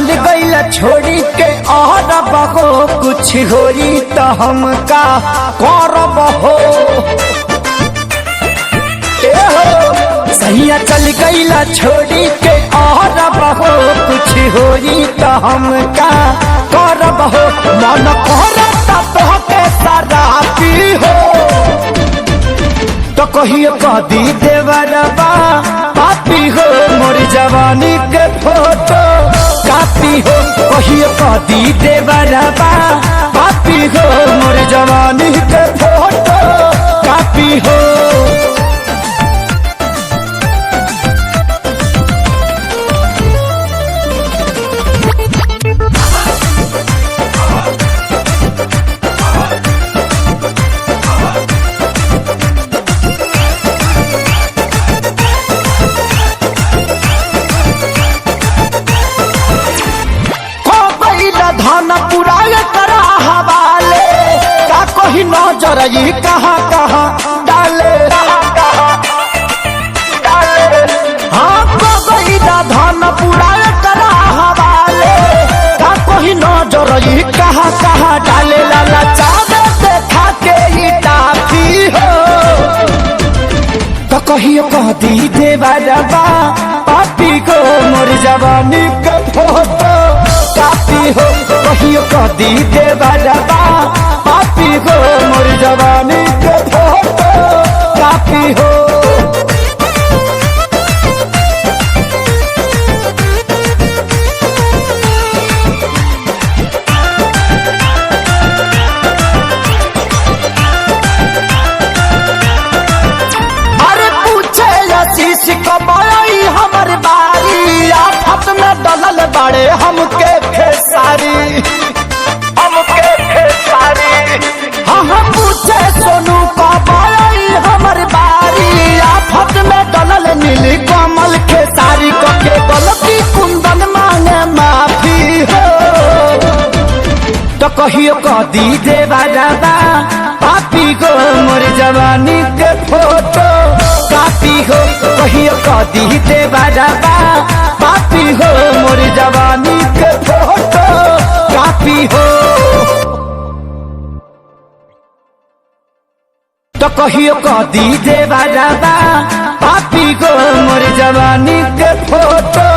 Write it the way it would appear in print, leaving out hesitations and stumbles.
चल गईल छोड़ी के और बहो कुछ होई तो हमका करब हो। सैया चल गईल छोड़ी के और बहो कुछ होई तो हमका करब हो। मन करता तोहके शराबी हो तो कहियो कदी देवरबा पापी हो। मोर जवानी के फोटो कापी हो कहियो कदी देवरबा पापी हो। मोर जवानी के फोटो कापी हो। धन पुराय करा हवाले का कोई नजर ये कहाँ कहाँ डाले। हाँ कोई धन पुराय करा हवाले का कोई नजर ये कहाँ कहाँ डाले। लाला चाँद देखा के ही काफी हो तो कहियो कहती देवरबा पापी को। मोर जवानी के फोटो कापी हो कहियो कदी देवरबा पापी हो। मोर जवानी के फोटो कापी हो। अरे पूछे आशीष कमाई हमर बारी आफत में डलल बड़े हमके खेसारी हाँ हाँ पूछे सोनू कमाई हमर बारी आफत में डलल नीली कमल खेसारी के गलती कुंदन मांगे माफी हो तो कहियो कदी देवरबा पापी को। मोर जवानी के फोटो कापी हो कहियो कदी देवरबा पापी हो। मोर जवानी के फोटो कापी हो तो कहियो कदी देवरबा पापी को। मोर जवानी के फोटो